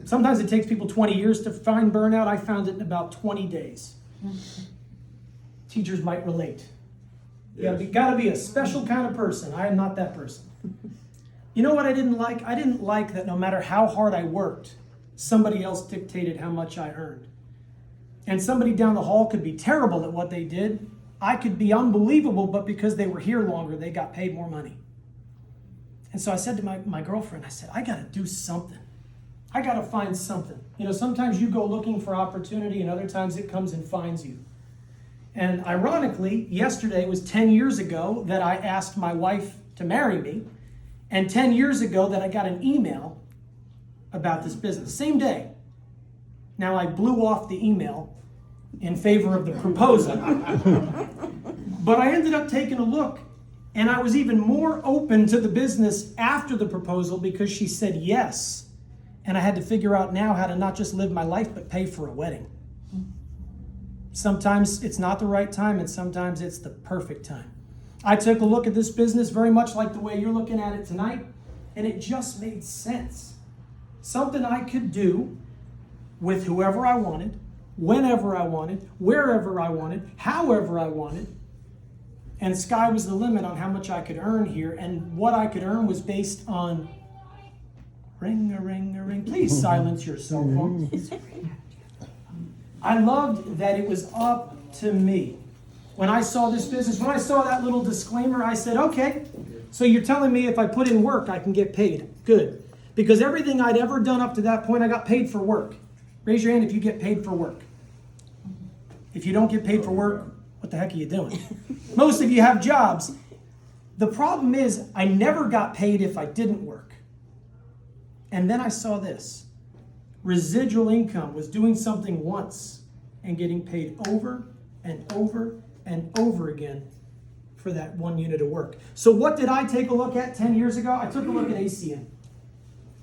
Sometimes it takes people 20 years to find burnout. I found it in about 20 days. Teachers might relate. Yes. You got to be a special kind of person. I am not that person. You know what I didn't like? I didn't like that no matter how hard I worked, somebody else dictated how much I earned. And somebody down the hall could be terrible at what they did. I could be unbelievable, but because they were here longer, they got paid more money. And so I said to my girlfriend, I said, I got to do something. I got to find something. You know, sometimes you go looking for opportunity and other times it comes and finds you. And ironically, yesterday was 10 years ago that I asked my wife to marry me. And 10 years ago that I got an email about this business. Same day. Now I blew off the email in favor of the proposal. But I ended up taking a look, and I was even more open to the business after the proposal because she said yes. And I had to figure out now how to not just live my life, but pay for a wedding. Sometimes it's not the right time, and sometimes it's the perfect time. I took a look at this business very much like the way you're looking at it tonight, and it just made sense. Something I could do with whoever I wanted, whenever I wanted, wherever I wanted, however I wanted. And sky was the limit on how much I could earn here, and what I could earn was based on ring. Please silence your cell phone. I loved that it was up to me. When I saw this business, when I saw that little disclaimer, I said, okay, so you're telling me if I put in work, I can get paid. Good. Because everything I'd ever done up to that point, I got paid for work. Raise your hand if you get paid for work. If you don't get paid for work, what the heck are you doing? Most of you have jobs. The problem is I never got paid if I didn't work. And then I saw this. Residual income was doing something once and getting paid over and over and over again for that one unit of work. So what did I take a look at 10 years ago? I took a look at ACN.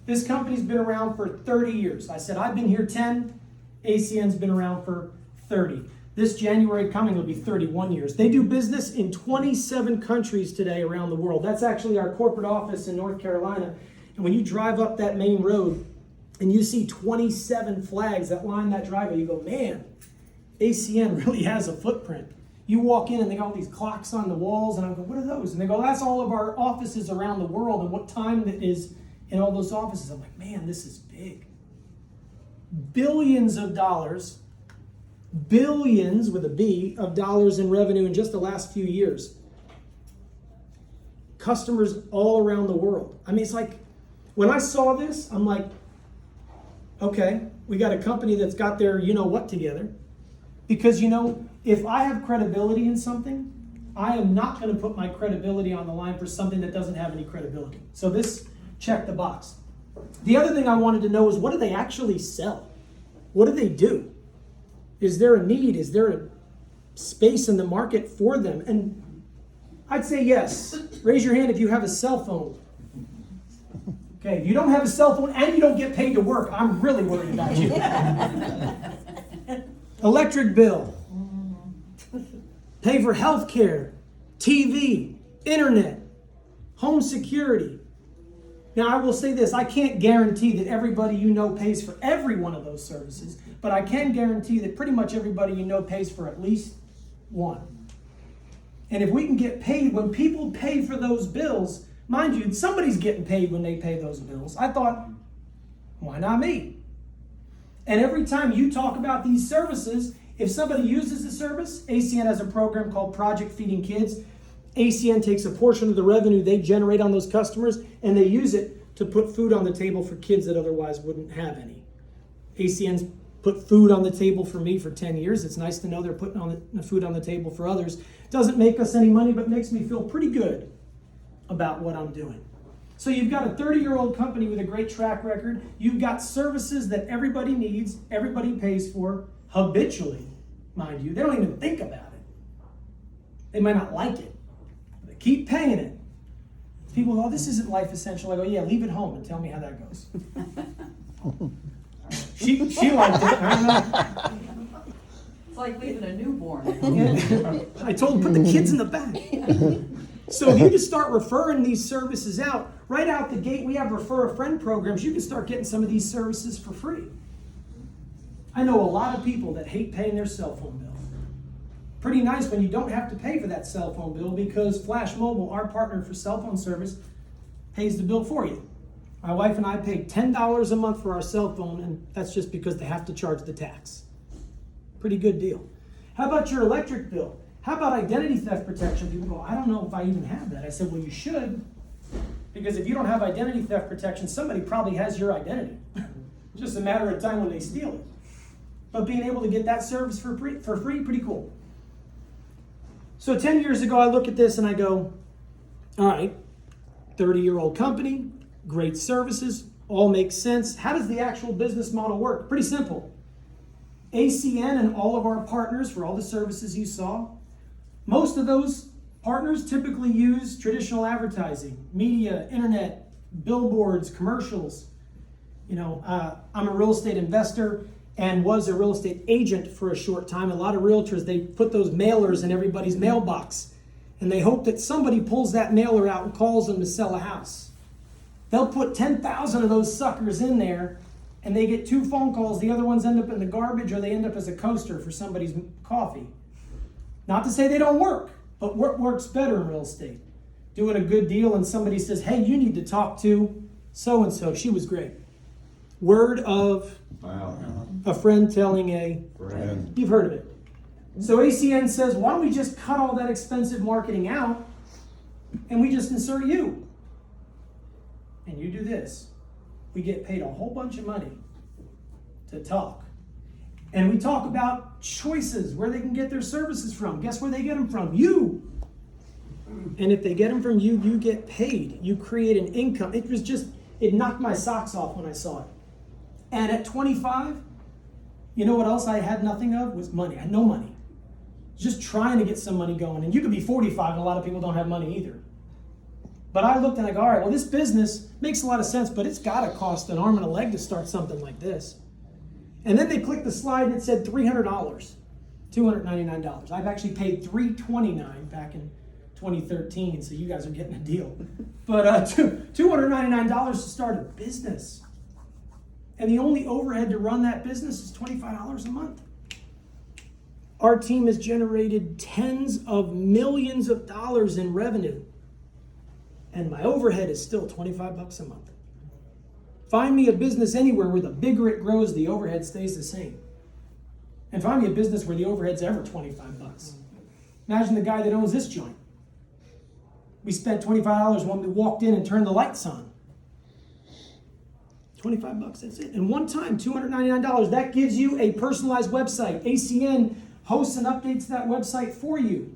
This company's been around for 30 years. I said, I've been here 10. ACN's been around for 30. This January coming will be 31 years. They do business in 27 countries today around the world. That's actually our corporate office in North Carolina. And when you drive up that main road and you see 27 flags that line that driveway, you go, man, ACN really has a footprint. You walk in and they got all these clocks on the walls, and I go, what are those? And they go, that's all of our offices around the world and what time it is in all those offices. I'm like, man, this is big. Billions of dollars, billions with a B of dollars in revenue in just the last few years. Customers all around the world. I mean, it's like, when I saw this, I'm like, okay, we got a company that's got their you-know-what together. Because, if I have credibility in something, I am not going to put my credibility on the line for something that doesn't have any credibility. So this checked the box. The other thing I wanted to know is, what do they actually sell? What do they do? Is there a need? Is there a space in the market for them? And I'd say yes. Raise your hand if you have a cell phone. Okay, if you don't have a cell phone and you don't get paid to work, I'm really worried about you. Electric bill. Pay for health care, TV, internet, home security. Now, I will say this, I can't guarantee that everybody pays for every one of those services, but I can guarantee that pretty much everybody pays for at least one. And if we can get paid, when people pay for those bills, mind you, somebody's getting paid when they pay those bills. I thought, why not me? And every time you talk about these services, if somebody uses the service, ACN has a program called Project Feeding Kids. ACN takes a portion of the revenue they generate on those customers and they use it to put food on the table for kids that otherwise wouldn't have any. ACN's put food on the table for me for 10 years. It's nice to know they're putting the food on the table for others. Doesn't make us any money, but makes me feel pretty good about what I'm doing. So you've got a 30-year-old company with a great track record. You've got services that everybody needs, everybody pays for, habitually, mind you. They don't even think about it. They might not like it. They keep paying it. People go, oh, this isn't life essential. I go, yeah, leave it home and tell me how that goes. She liked it. I don't know. It's like leaving a newborn. I told her, put the kids in the back. So if you just start referring these services out, right out the gate, we have refer a friend programs. You can start getting some of these services for free. I know a lot of people that hate paying their cell phone bill. Pretty nice when you don't have to pay for that cell phone bill because Flash Mobile, our partner for cell phone service, pays the bill for you. My wife and I pay $10 a month for our cell phone, and that's just because they have to charge the tax. Pretty good deal. How about your electric bill? How about identity theft protection? People go, I don't know if I even have that. I said, well, you should, because if you don't have identity theft protection, somebody probably has your identity. It's just a matter of time when they steal it. But being able to get that service for free, pretty cool. So 10 years ago, I look at this and I go, all right, 30-year-old company, great services, all makes sense. How does the actual business model work? Pretty simple. ACN and all of our partners for all the services you saw, most of those partners typically use traditional advertising, media, internet, billboards, commercials. You know, I'm a real estate investor and was a real estate agent for a short time. A lot of realtors, they put those mailers in everybody's mailbox and they hope that somebody pulls that mailer out and calls them to sell a house. They'll put 10,000 of those suckers in there and they get 2 phone calls. The other ones end up in the garbage or they end up as a coaster for somebody's coffee. Not to say they don't work, but what works better in real estate? Doing a good deal and somebody says, hey, you need to talk to so-and-so. She was great. Word of a friend telling a friend. You've heard of it. So ACN says, why don't we just cut all that expensive marketing out and we just insert you? And you do this. We get paid a whole bunch of money to talk. And we talk about choices, where they can get their services from. Guess where they get them from? You. And if they get them from you, you get paid. You create an income. It knocked my socks off when I saw it. And at 25, you know what else I had nothing of? Was money. I had no money. Just trying to get some money going. And you could be 45 and a lot of people don't have money either. But I looked and I go, all right, well, this business makes a lot of sense, but it's got to cost an arm and a leg to start something like this. And then they clicked the slide and it said $300, $299. I've actually paid $329 back in 2013, so you guys are getting a deal. But $299 to start a business. And the only overhead to run that business is $25 a month. Our team has generated tens of millions of dollars in revenue. And my overhead is still $25 a month. Find me a business anywhere where the bigger it grows, the overhead stays the same. And find me a business where the overhead's ever $25. Imagine the guy that owns this joint. We spent $25 when we walked in and turned the lights on. $25, that's it. And one time, $299. That gives you a personalized website. ACN hosts and updates that website for you.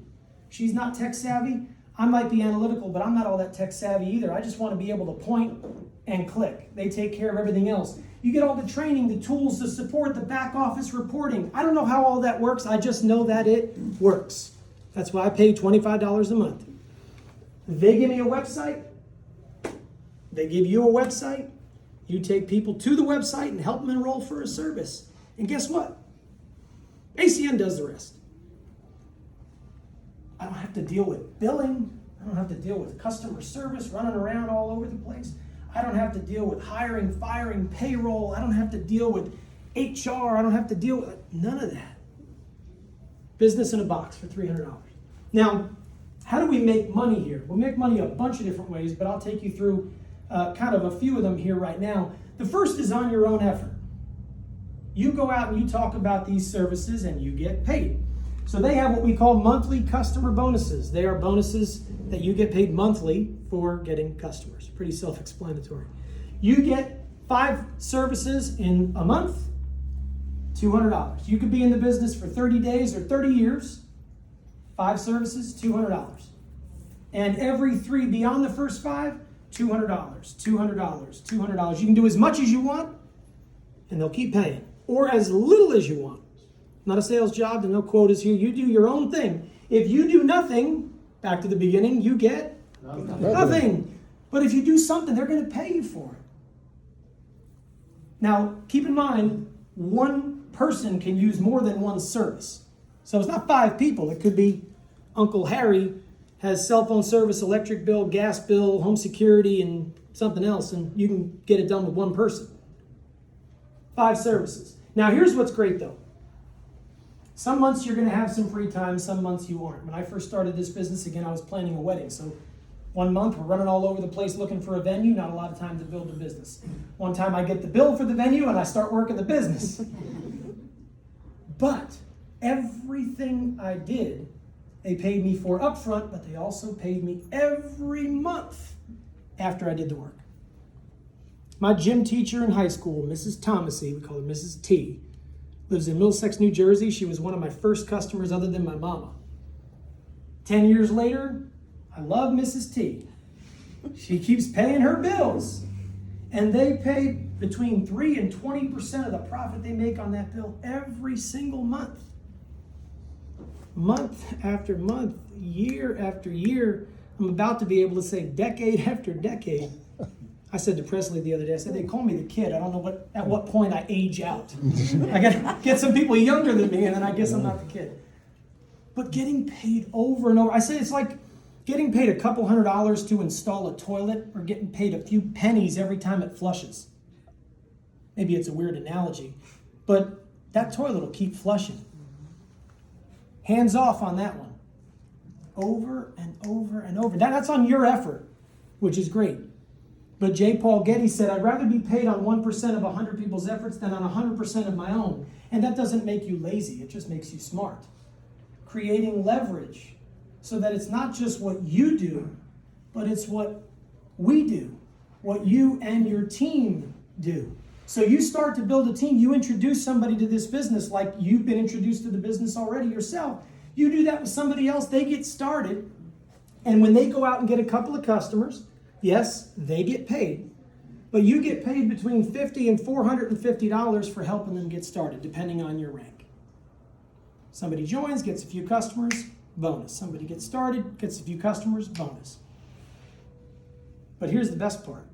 She's not tech savvy. I might be analytical, but I'm not all that tech savvy either. I just want to be able to point and click. They take care of everything else. You get all the training, the tools, the support, the back office reporting. I don't know how all that works. I just know that it works. That's why I pay $25 a month. They give me a website. They give you a website. You take people to the website and help them enroll for a service. And guess what? ACN does the rest. I don't have to deal with billing. I don't have to deal with customer service running around all over the place. I don't have to deal with hiring, firing, payroll. I don't have to deal with HR. I don't have to deal with none of that. Business in a box for $300. Now, how do we make money here? We'll make money a bunch of different ways, but I'll take you through kind of a few of them here right now. The first is on your own effort. You go out and you talk about these services and you get paid. So they have what we call monthly customer bonuses. They are bonuses that you get paid monthly for getting customers. Pretty self-explanatory. You get 5 services in a month, $200. You could be in the business for 30 days or 30 years. 5 services, $200. And every 3 beyond the first 5, $200, $200, $200. You can do as much as you want, and they'll keep paying. Or as little as you want. Not a sales job, there's no quotas here. You do your own thing. If you do nothing, back to the beginning, you get nothing. But if you do something, they're going to pay you for it. Now, keep in mind, one person can use more than one service. So it's not 5 people. It could be Uncle Harry has cell phone service, electric bill, gas bill, home security, and something else and you can get it done with one person. 5 services. Now here's what's great though. Some months you're going to have some free time, some months you aren't. When I first started this business, again, I was planning a wedding. So one month we're running all over the place looking for a venue, not a lot of time to build the business. One time I get the bill for the venue and I start working the business. But everything I did, they paid me for upfront, but they also paid me every month after I did the work. My gym teacher in high school, Mrs. Thomasy, we call her Mrs. T, lives in Middlesex, New Jersey. She was one of my first customers other than my mama. 10 years later, I love Mrs. T. She keeps paying her bills. And they pay between 3 and 20% of the profit they make on that bill every single month. Month after month, year after year. I'm about to be able to say decade after decade. I said to Presley the other day, I said, they call me the kid. I don't know at what point I age out. I got to get some people younger than me, and then I guess I'm not the kid. But getting paid over and over. I say it's like getting paid a couple $100 to install a toilet or getting paid a few pennies every time it flushes. Maybe it's a weird analogy, but that toilet will keep flushing. Hands off on that one. Over and over and over. That's on your effort, which is great. But J. Paul Getty said, I'd rather be paid on 1% of 100 people's efforts than on 100% of my own. And that doesn't make you lazy. It just makes you smart. Creating leverage so that it's not just what you do, but it's what we do, what you and your team do. So you start to build a team. You introduce somebody to this business like you've been introduced to the business already yourself. You do that with somebody else. They get started. And when they go out and get a couple of customers, yes, they get paid. But you get paid between $50 and $450 for helping them get started, depending on your rank. Somebody joins, gets a few customers, bonus. Somebody gets started, gets a few customers, bonus. But here's the best part.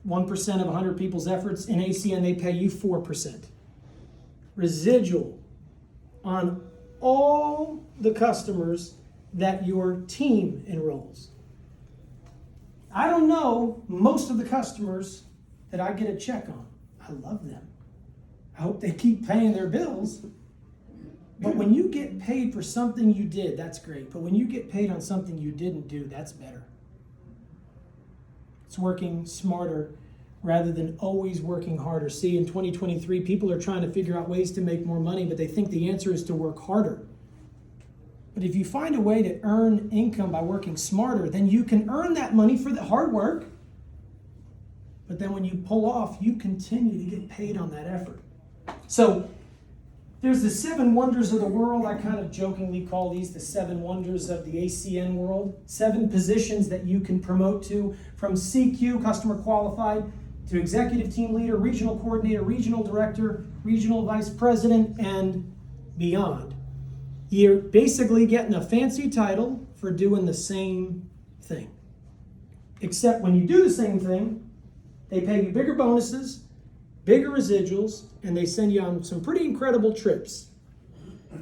1% of 100 people's efforts in ACN, they pay you 4%. Residual on all the customers that your team enrolls. I don't know most of the customers that I get a check on. I love them. I hope they keep paying their bills. But when you get paid for something you did, that's great. But when you get paid on something you didn't do, that's better. It's working smarter rather than always working harder. See, in 2023, people are trying to figure out ways to make more money, but they think the answer is to work harder. But if you find a way to earn income by working smarter, then you can earn that money for the hard work. But then when you pull off, you continue to get paid on that effort. So there's the 7 wonders of the world. I kind of jokingly call these the 7 wonders of the ACN world. 7 positions that you can promote to, from CQ, customer qualified, to executive team leader, regional coordinator, regional director, regional vice president, and beyond. You're basically getting a fancy title for doing the same thing. Except when you do the same thing, they pay you bigger bonuses, bigger residuals, and they send you on some pretty incredible trips.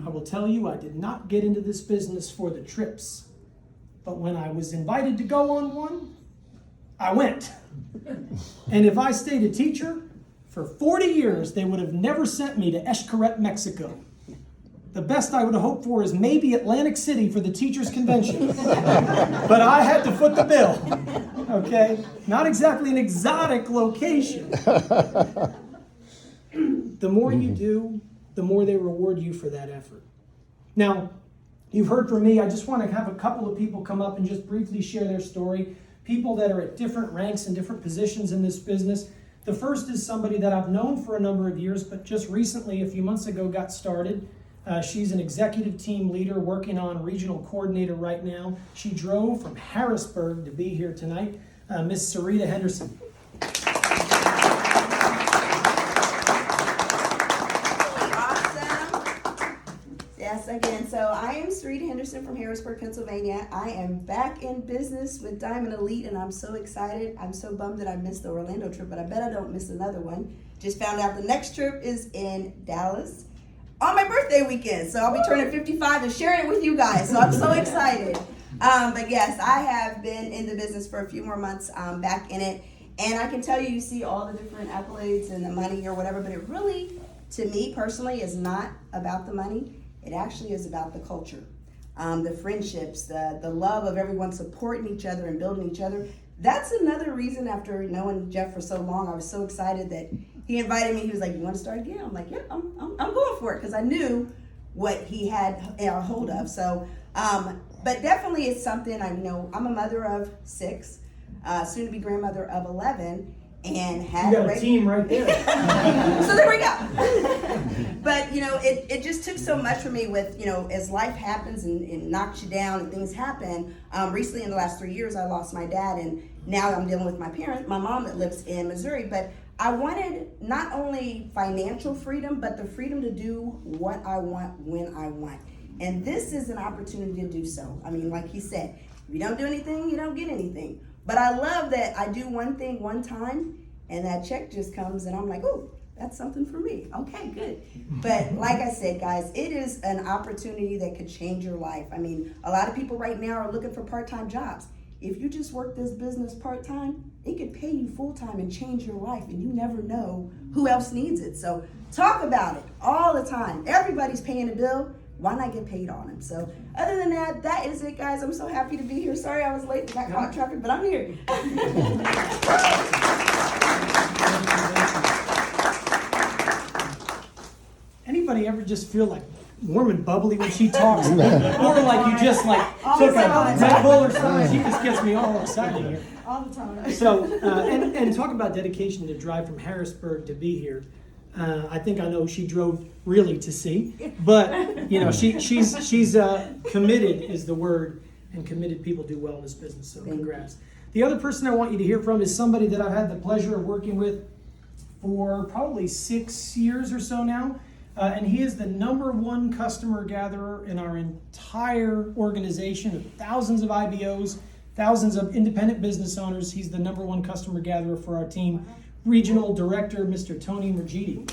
I will tell you, I did not get into this business for the trips. But when I was invited to go on one, I went. And if I stayed a teacher for 40 years, they would have never sent me to Xcaret, Mexico. The best I would have hoped for is maybe Atlantic City for the teachers' convention. But I had to foot the bill. Okay? Not exactly an exotic location. The more you do, the more they reward you for that effort. Now, you've heard from me. I just want to have a couple of people come up and just briefly share their story. People that are at different ranks and different positions in this business. The first is somebody that I've known for a number of years, but just recently, a few months ago, got started. She's an executive team leader working on regional coordinator right now. She drove from Harrisburg to be here tonight. Miss Sarita Henderson. Awesome. Yes, again, so I am Sarita Henderson from Harrisburg, Pennsylvania. I am back in business with Diamond Elite, and I'm so excited. I'm so bummed that I missed the Orlando trip, but I bet I don't miss another one. Just found out the next trip is in Dallas on my birthday weekend. So I'll be turning 55 and sharing it with you guys. So I'm so excited. But yes, I have been in the business for a few more months, back in it. And I can tell you, you see all the different accolades and the money or whatever, but it really, to me personally, is not about the money. It actually is about the culture, the friendships, the love of everyone supporting each other and building each other. That's another reason, after knowing Jeff for so long, I was so excited that he invited me. He was like, "You want to start again?" I'm like, "Yeah, I'm going for it," because I knew what he had a hold of. So, but definitely it's something. I'm a mother of 6, soon to be grandmother of 11, and had You got a team right there. So there we go. But it just took so much for me with, as life happens and knocks you down and things happen. Recently in the last 3 years, I lost my dad, and now I'm dealing with my mom that lives in Missouri. But I wanted not only financial freedom, but the freedom to do what I want when I want. And this is an opportunity to do so. I mean, like he said, if you don't do anything, you don't get anything. But I love that I do one thing one time, and that check just comes, and I'm like, "Oh, that's something for me." Okay, good. But like I said, guys, it is an opportunity that could change your life. I mean, a lot of people right now are looking for part-time jobs. If you just work this business part-time, it could pay you full-time and change your life, and you never know who else needs it. So talk about it all the time. Everybody's paying a bill. Why not get paid on them? So other than that, that is it, guys. I'm so happy to be here. Sorry I was late and got caught in traffic, but I'm here. Anybody ever just feel like warm and bubbly when she talks? Or like you just took a Red Bull or something? She just gets me all excited here. All the time. So, and talk about dedication to drive from Harrisburg to be here. I think I know she drove really to see, but she's committed is the word, and committed people do well in this business. So congrats. The other person I want you to hear from is somebody that I've had the pleasure of working with for probably 6 years or so now, and he is the #1 customer gatherer in our entire organization of thousands of IBOs, thousands of independent business owners. He's the #1 customer gatherer for our team. Regional Director, Mr. Tony Mergidi.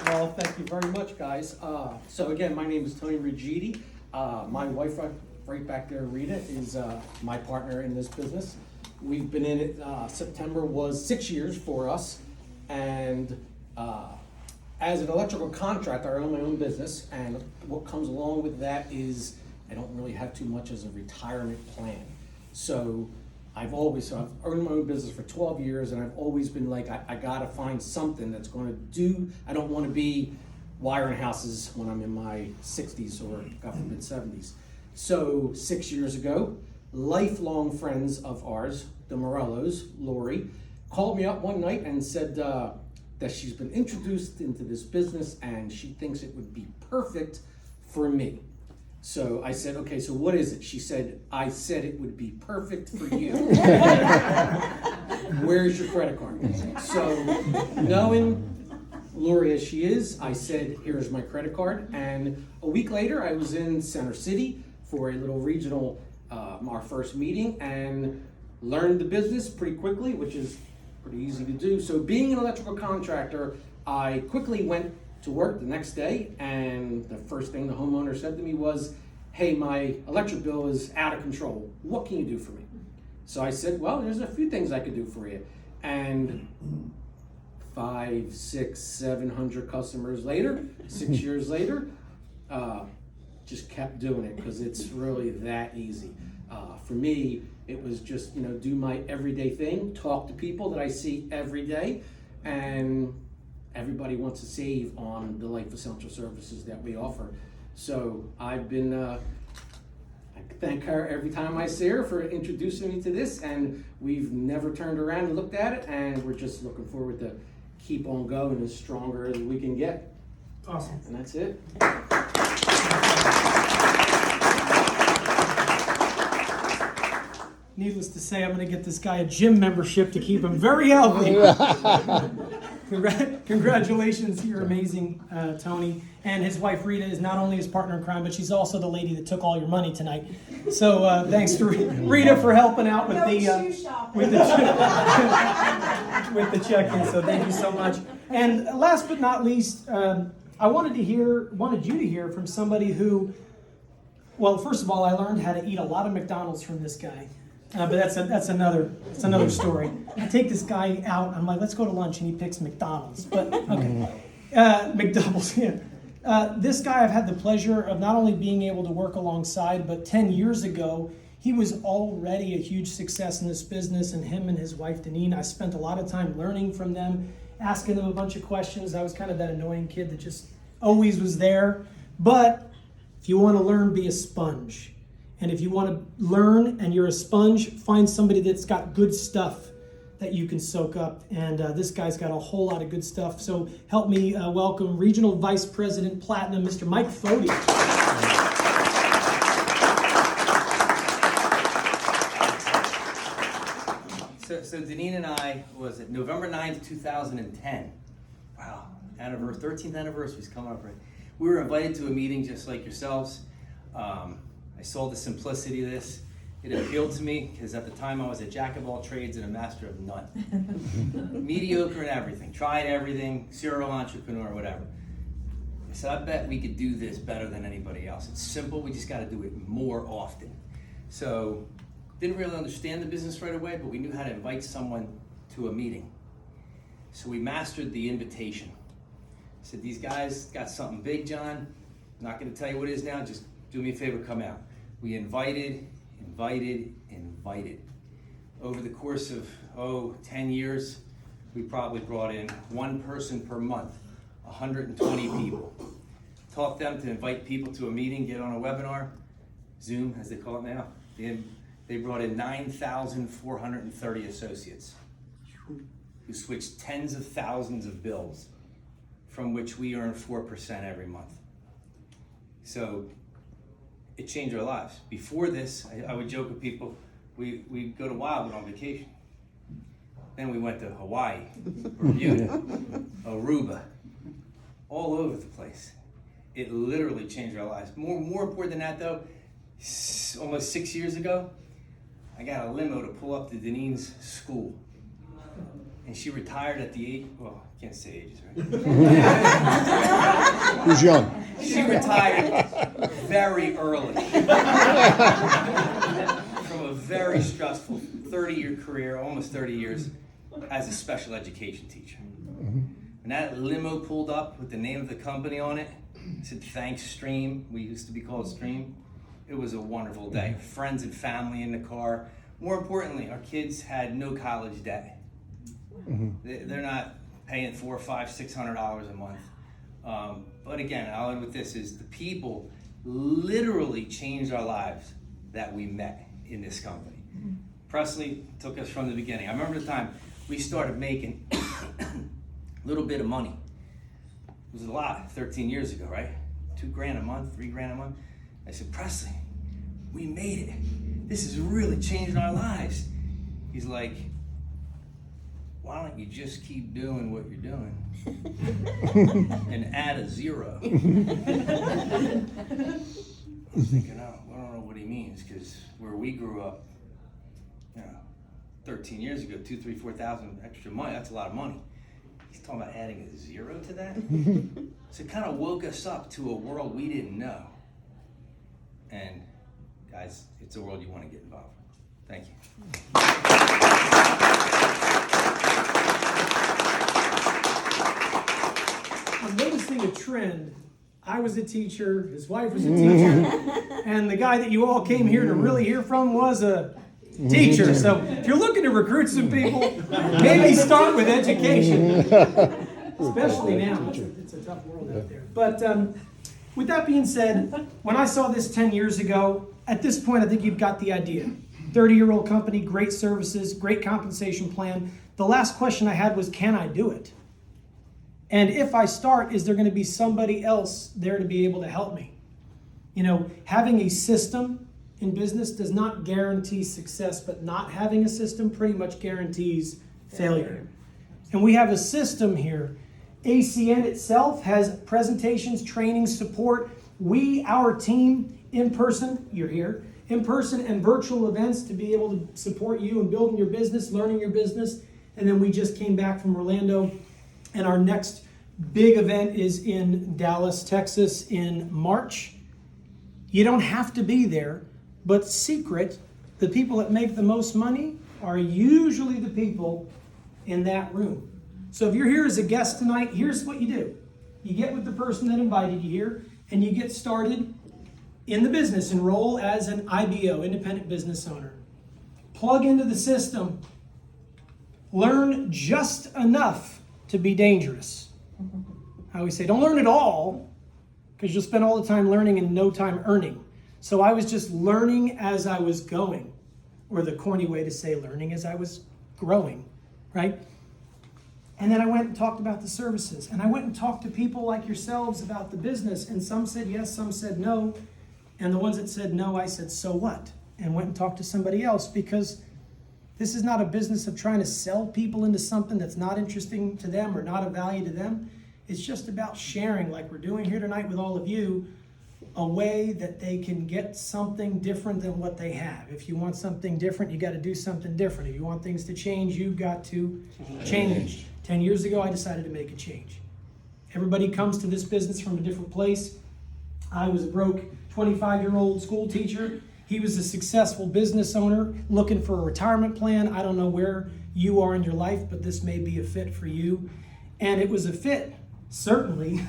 Well, thank you very much, guys. So again, my name is Tony Mergidi. My wife, right back there, Rita, is my partner in this business. We've been in it, September was 6 years for us. And as an electrical contractor, I own my own business. And what comes along with that is I don't really have too much as a retirement plan. So I've earned my own business for 12 years, and I've always been like, I gotta find something that's gonna do. I don't wanna be wiring houses when I'm in my 60s or, God forbid, 70s. So 6 years ago, lifelong friends of ours, the Morellos, Lori, called me up one night and said that she's been introduced into this business and she thinks it would be perfect for me. So I said, "Okay, so what is it?" She said, "I said it would be perfect for you. Where's your credit card?" So knowing Lori as she is, I said, "Here's my credit card." And a week later, I was in Center City for a little regional, our first meeting, and learned the business pretty quickly, which is pretty easy to do. So being an electrical contractor, I quickly went to work the next day, and the first thing the homeowner said to me was, "Hey, my electric bill is out of control. What can you do for me?" So I said, "Well, there's a few things I could do for you." And 500, 600, 700 customers later, 6 years later, just kept doing it because it's really that easy. For me, it was just, do my everyday thing, talk to people that I see every day, and everybody wants to save on the life essential services that we offer. So I've been, I thank her every time I see her for introducing me to this, and we've never turned around and looked at it, and we're just looking forward to keep on going as stronger as we can get. Awesome. And that's it. Needless to say, I'm going to get this guy a gym membership to keep him very healthy. Congratulations, you're amazing, Tony. And his wife Rita is not only his partner in crime, but she's also the lady that took all your money tonight. So thanks to Rita for helping out with with the check-in. So thank you so much. And last but not least, I wanted you to hear from somebody who, well, first of all, I learned how to eat a lot of McDonald's from this guy. But that's another story. I take this guy out. I'm like, let's go to lunch, and he picks McDonald's. But okay, McDoubles. Yeah. This guy I've had the pleasure of not only being able to work alongside, but 10 years ago, he was already a huge success in this business. And him and his wife Deneen, I spent a lot of time learning from them, asking them a bunch of questions. I was kind of that annoying kid that just always was there. But if you want to learn, be a sponge. And if you want to learn and you're a sponge, find somebody that's got good stuff that you can soak up. And this guy's got a whole lot of good stuff. So help me welcome Regional Vice President Platinum, Mr. Mike Fody. So Deneen and I, was it November 9th, 2010? Wow, 13th anniversary is coming up, right? We were invited to a meeting just like yourselves. I saw the simplicity of this. It appealed to me because at the time I was a jack of all trades and a master of none. Mediocre in everything, tried everything, serial entrepreneur, whatever. I said, I bet we could do this better than anybody else. It's simple, we just got to do it more often. So, didn't really understand the business right away, but we knew how to invite someone to a meeting. So we mastered the invitation. I said, these guys got something big, John. I'm not going to tell you what it is now, just do me a favor, come out. We invited. Over the course of, 10 years, we probably brought in one person per month, 120 people. Taught them to invite people to a meeting, get on a webinar, Zoom, as they call it now. They brought in 9,430 associates who switched tens of thousands of bills, from which we earn 4% every month. So it changed our lives. Before this, I would joke with people, we'd go to Wildwood on vacation. Then we went to Hawaii, Bermuda, Aruba, all over the place. It literally changed our lives. More important than that though, almost 6 years ago, I got a limo to pull up to Deneen's school. And she retired at the age, well, I can't say ages, right? Who's young? She retired very early from a very stressful 30-year career, almost 30 years, as a special education teacher. When that limo pulled up with the name of the company on it, it said, thanks Stream. We used to be called Stream. It was a wonderful day. Friends and family in the car. More importantly, our kids had no college debt. They're not paying $400, $500, $600 a month. But again, I'll end with this, is the people literally changed our lives that we met in this company. Presley took us from the beginning. I remember the time we started making a little bit of money. It was a lot, 13 years ago, right? $2,000 a month, $3,000 a month. I said, Presley, we made it. This is really changing our lives. He's like, why don't you just keep doing what you're doing and add a zero? I was thinking, I don't know what he means, because where we grew up, 13 years ago, 2,000, 3,000, 4,000 extra money, that's a lot of money. He's talking about adding a zero to that? So it kind of woke us up to a world we didn't know. And guys, it's a world you want to get involved with. Thank you. I'm noticing a trend. I was a teacher, his wife was a teacher, and the guy that you all came here to really hear from was a teacher. So if you're looking to recruit some people, maybe start with education. Especially now. It's a tough world out there. But with that being said, when I saw this 10 years ago, at this point I think you've got the idea. 30-year-old company, great services, great compensation plan. The last question I had was, can I do it? And if I start, is there going to be somebody else there to be able to help me? Having a system in business does not guarantee success, but not having a system pretty much guarantees failure. And we have a system here. ACN itself has presentations, training, support. Our team, in person, you're here, in person and virtual events to be able to support you in building your business, learning your business. And then we just came back from Orlando, and our next big event is in Dallas, Texas in March. You don't have to be there, but secret, the people that make the most money are usually the people in that room. So if you're here as a guest tonight, here's what you do. You get with the person that invited you here, and you get started in the business. Enroll as an IBO, independent business owner. Plug into the system. Learn just enough to be dangerous. I always say, don't learn it all, because you'll spend all the time learning and no time earning. So I was just learning as I was going, or the corny way to say learning as I was growing, right? And then I went and talked about the services, and I went and talked to people like yourselves about the business, and some said yes, some said no, and the ones that said no, I said, so what? And went and talked to somebody else, because this is not a business of trying to sell people into something that's not interesting to them or not of value to them. It's just about sharing, like we're doing here tonight with all of you, a way that they can get something different than what they have. If you want something different, you got to do something different. If you want things to change, you've got to change. 10 years ago, I decided to make a change. Everybody comes to this business from a different place. I was a broke 25-year-old school teacher. He was a successful business owner looking for a retirement plan. I don't know where you are in your life, but this may be a fit for you. And it was a fit, certainly,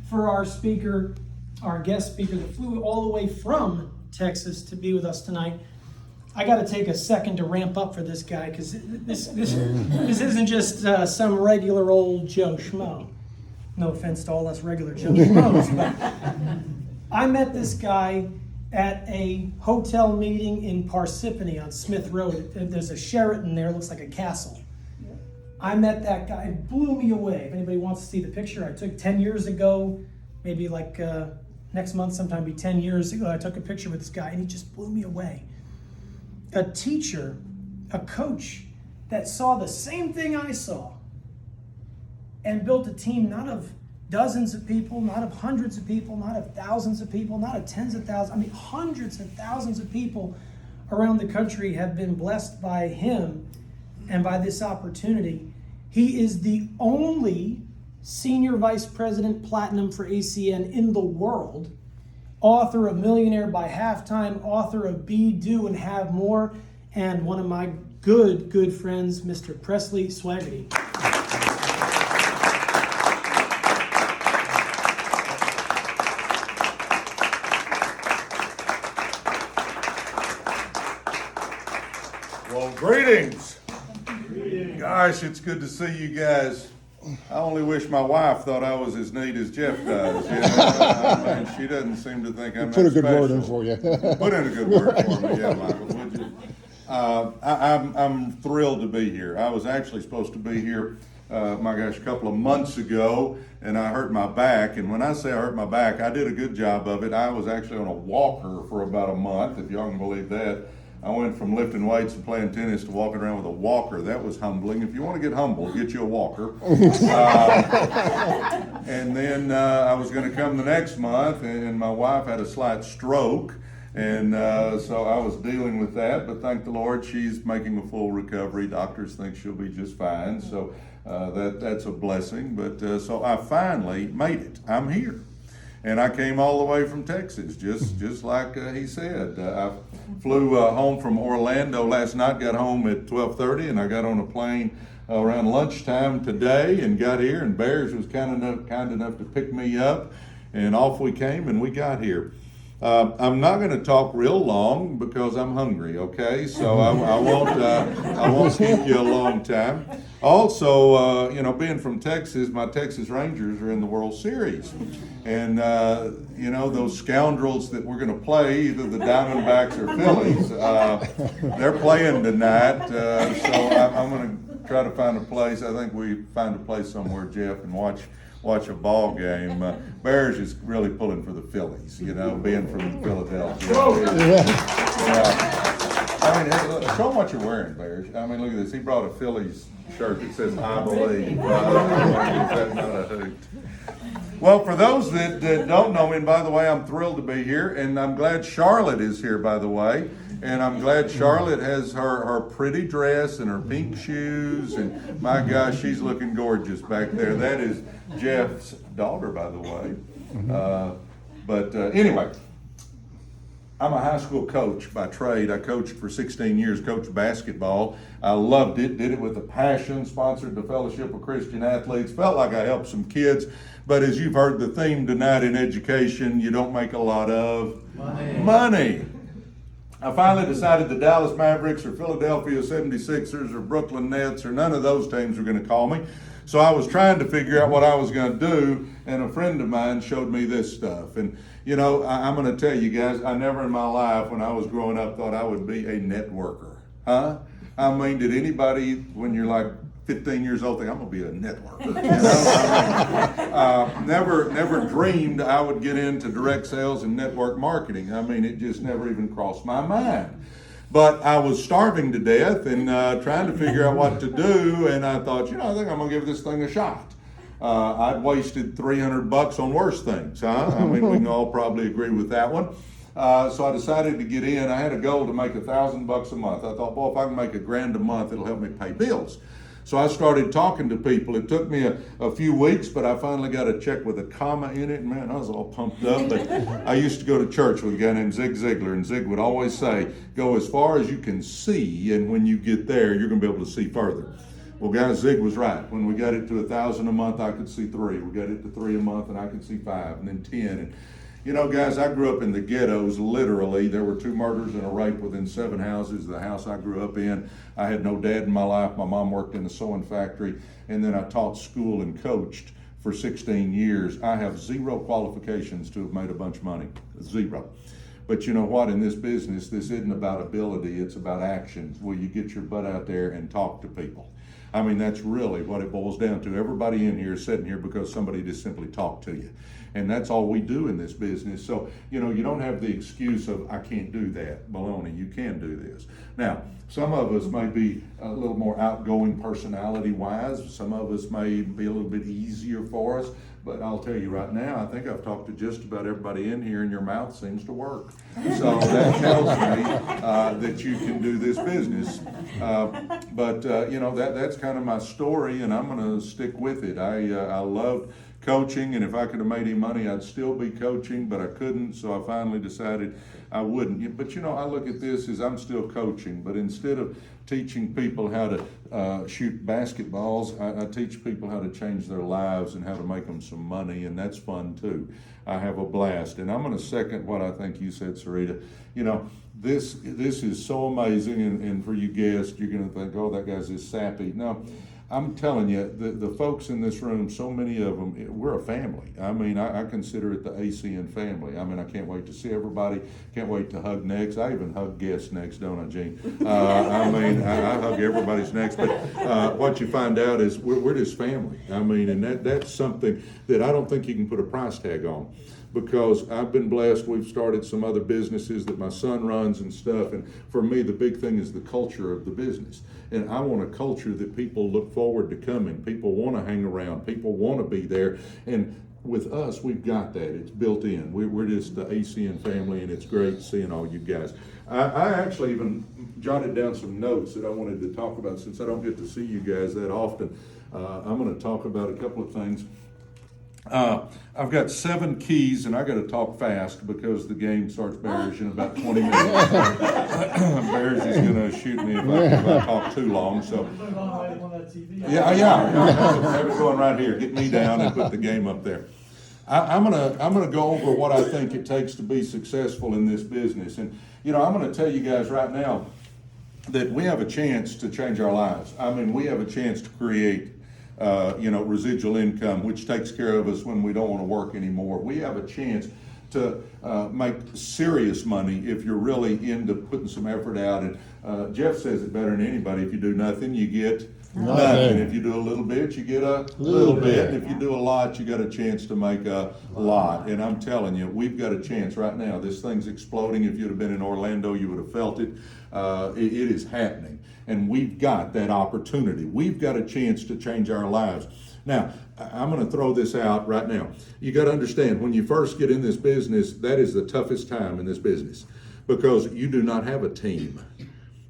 for our speaker, our guest speaker that flew all the way from Texas to be with us tonight. I got to take a second to ramp up for this guy, because this isn't just some regular old Joe Schmo. No offense to all us regular Joe Schmoes, but I met this guy at a hotel meeting in Parsippany on Smith Road. There's a Sheraton there, looks like a castle. I met that guy, it blew me away. If anybody wants to see the picture, I took 10 years ago, maybe like next month sometime, be 10 years ago, I took a picture with this guy, and he just blew me away. A teacher, a coach that saw the same thing I saw and built a team not of dozens of people, not of hundreds of people, not of thousands of people, not of tens of thousands. I mean, hundreds and thousands of people around the country have been blessed by him and by this opportunity. He is the only senior vice president platinum for ACN in the world, author of Millionaire by Halftime, author of Be, Do, and Have More, and one of my good friends, Mr. Presley Swaggerty. Well, greetings. Gosh, it's good to see you guys. I only wish my wife thought I was as neat as Jeff does. You know? I mean, she doesn't seem to think I'm Put a good special. word in for you. Put in a good word for me, yeah, Michael, would you? I'm thrilled to be here. I was actually supposed to be here, a couple of months ago, and I hurt my back. And when I say I hurt my back, I did a good job of it. I was actually on a walker for about a month, if y'all can believe that. I went from lifting weights and playing tennis to walking around with a walker. That was humbling. If you want to get humble, get you a walker. And then I was going to come the next month, and my wife had a slight stroke. And so I was dealing with that, but thank the Lord, she's making a full recovery. Doctors think she'll be just fine. So that's a blessing. But so I finally made it. I'm here. And I came all the way from Texas, just like he said. I flew home from Orlando last night, got home at 12:30, and I got on a plane around lunchtime today and got here, and Bears was kind enough to pick me up, and off we came, and we got here. I'm not going to talk real long because I'm hungry, okay? So I won't keep you a long time. Also, being from Texas, my Texas Rangers are in the World Series. And, those scoundrels that we're going to play, either the Diamondbacks or Phillies, they're playing tonight. So I'm going to try to find a place. I think we find a place somewhere, Jeff, and watch a ball game. Bears is really pulling for the Phillies, being from Philadelphia. I mean, show them what you're wearing, Bears. I mean, look at this. He brought a Phillies shirt that says, I believe. Is that not a hoot? Well, for those that don't know me, and by the way, I'm thrilled to be here, and I'm glad Charlotte is here, by the way. And I'm glad Charlotte has her pretty dress and her pink shoes, and my gosh, she's looking gorgeous back there. That is Jeff's daughter, by the way. But anyway, I'm a high school coach by trade. I coached for 16 years, coached basketball. I loved it, did it with a passion, sponsored the Fellowship of Christian Athletes, felt like I helped some kids. But as you've heard the theme tonight in education, you don't make a lot of money. I finally decided the Dallas Mavericks or Philadelphia 76ers or Brooklyn Nets or none of those teams were going to call me. So I was trying to figure out what I was going to do, and a friend of mine showed me this stuff. And, you know, I'm going to tell you guys, I never in my life when I was growing up thought I would be a networker. Huh? I mean, did anybody, when you're like 15 years old, think I'm going to be a networker? You know? Never dreamed I would get into direct sales and network marketing. I mean, it just never even crossed my mind. But I was starving to death and trying to figure out what to do, and I thought, you know, I think I'm going to give this thing a shot. I'd wasted $300 on worse things, huh? I mean, we can all probably agree with that one. So I decided to get in. I had a goal to make $1,000 a month. I thought, well, if I can make $1,000 a month, it'll help me pay bills. So I started talking to people. It took me a few weeks, but I finally got a check with a comma in it. And man, I was all pumped up. But I used to go to church with a guy named Zig Ziglar, and Zig would always say, go as far as you can see, and when you get there, you're going to be able to see further. Well, guys, Zig was right. When we got it to 1,000 a month, I could see 3. We got it to 3 a month, and I could see 5, and then 10. And you know, guys, I grew up in the ghettos, literally. There were 2 murders and a rape within 7 houses. The house I grew up in, I had no dad in my life. My mom worked in a sewing factory, and then I taught school and coached for 16 years. I have 0 qualifications to have made a bunch of money, 0. But you know what, in this business, this isn't about ability, it's about actions. Will you get your butt out there and talk to people? I mean, that's really what it boils down to. Everybody in here is sitting here because somebody just simply talked to you. And that's all we do in this business. So, you know, you don't have the excuse of, I can't do that. Baloney, you can do this. Now, some of us may be a little more outgoing personality-wise. Some of us may be a little bit easier for us. But I'll tell you right now, I think I've talked to just about everybody in here, and your mouth seems to work. So that tells me that you can do this business. But you know, that's kind of my story, and I'm going to stick with it. I loved coaching, and if I could have made any money, I'd still be coaching, but I couldn't, so I finally decided I wouldn't. But you know, I look at this as I'm still coaching, but instead of teaching people how to shoot basketballs, I teach people how to change their lives and how to make them some money, and that's fun too. I have a blast, and I'm going to second what I think you said, Sarita. You know, this is so amazing, and for you guests, you're going to think, oh, that guy's just sappy. No, I'm telling you, the folks in this room, so many of them, we're a family. I mean, I consider it the ACN family. I mean, I can't wait to see everybody. Can't wait to hug necks. I even hug guests necks, don't I, Gene? I mean, I hug everybody's necks. But what you find out is we're just family. I mean, and that's something that I don't think you can put a price tag on. Because I've been blessed, we've started some other businesses that my son runs and stuff, and for me the big thing is the culture of the business. And I want a culture that people look forward to coming, people want to hang around, people want to be there, and with us we've got that, it's built in. We're just the ACN family, and it's great seeing all you guys. I actually even jotted down some notes that I wanted to talk about since I don't get to see you guys that often. I'm going to talk about a couple of things. I've got 7 keys, and I got to talk fast because the game starts Bears in about 20 minutes. Bears is going to shoot me if I talk too long. So, yeah, have it going right here. Get me down and put the game up there. I'm gonna go over what I think it takes to be successful in this business, and you know, I'm going to tell you guys right now that we have a chance to change our lives. I mean, we have a chance to create residual income, which takes care of us when we don't want to work anymore. We have a chance to make serious money if you're really into putting some effort out. And Jeff says it better than anybody. If you do nothing, you get nothing. If you do a little bit, you get a little bit. If you do a lot, you got a chance to make a lot. And I'm telling you, we've got a chance right now. This thing's exploding. If you'd have been in Orlando, you would have felt it. It is happening. And we've got that opportunity. We've got a chance to change our lives. Now, I'm going to throw this out right now. You got to understand, when you first get in this business, that is the toughest time in this business. because you do not have a team.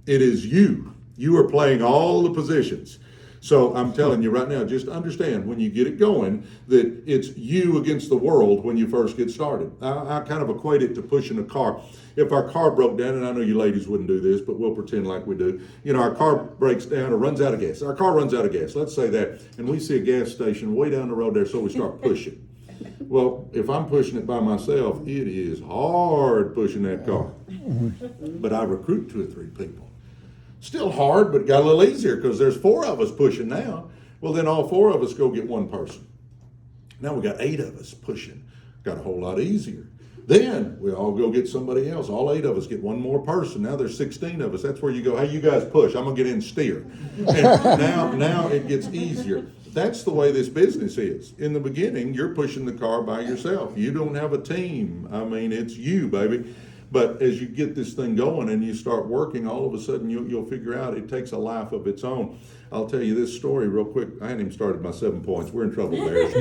It is you. You are playing all the positions. So I'm telling you right now, just understand when you get it going that it's you against the world when you first get started. I kind of equate it to pushing a car. If our car broke down, and I know you ladies wouldn't do this, but we'll pretend like we do. You know, our car breaks down or runs out of gas. Our car runs out of gas, let's say that, and we see a gas station way down the road there, so we start pushing. Well, if I'm pushing it by myself, it is hard pushing that car. But I recruit 2 or 3 people. Still hard, but got a little easier because there's 4 of us pushing now. Well, then all 4 of us go get 1 person. Now we got 8 of us pushing. Got a whole lot easier. Then we all go get somebody else. All 8 of us get 1 more person. Now there's 16 of us. That's where you go, hey, you guys push. I'm going to get in and steer. And now it gets easier. That's the way this business is. In the beginning, you're pushing the car by yourself. You don't have a team. I mean, it's you, baby. But as you get this thing going and you start working, all of a sudden you'll figure out it takes a life of its own. I'll tell you this story real quick. I hadn't even started my 7 points. We're in trouble, Bears.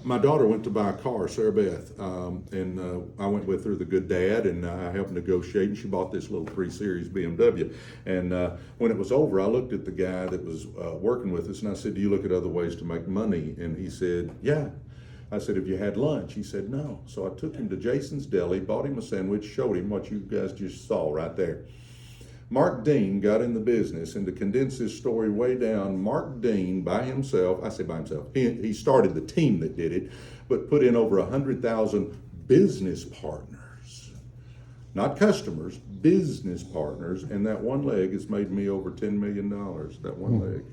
My daughter went to buy a car, Sarah Beth, and I went with her, the good dad, and I helped negotiate, and she bought this little 3 Series BMW. And when it was over, I looked at the guy that was working with us, and I said, do you look at other ways to make money? And he said, yeah. I said, have you had lunch? He said, no. So I took him to Jason's Deli, bought him a sandwich, showed him what you guys just saw right there. Mark Dean got in the business, and to condense this story way down, Mark Dean by himself, I say by himself, he started the team that did it, but put in over 100,000 business partners. Not customers, business partners, and that one leg has made me over $10 million, that one leg.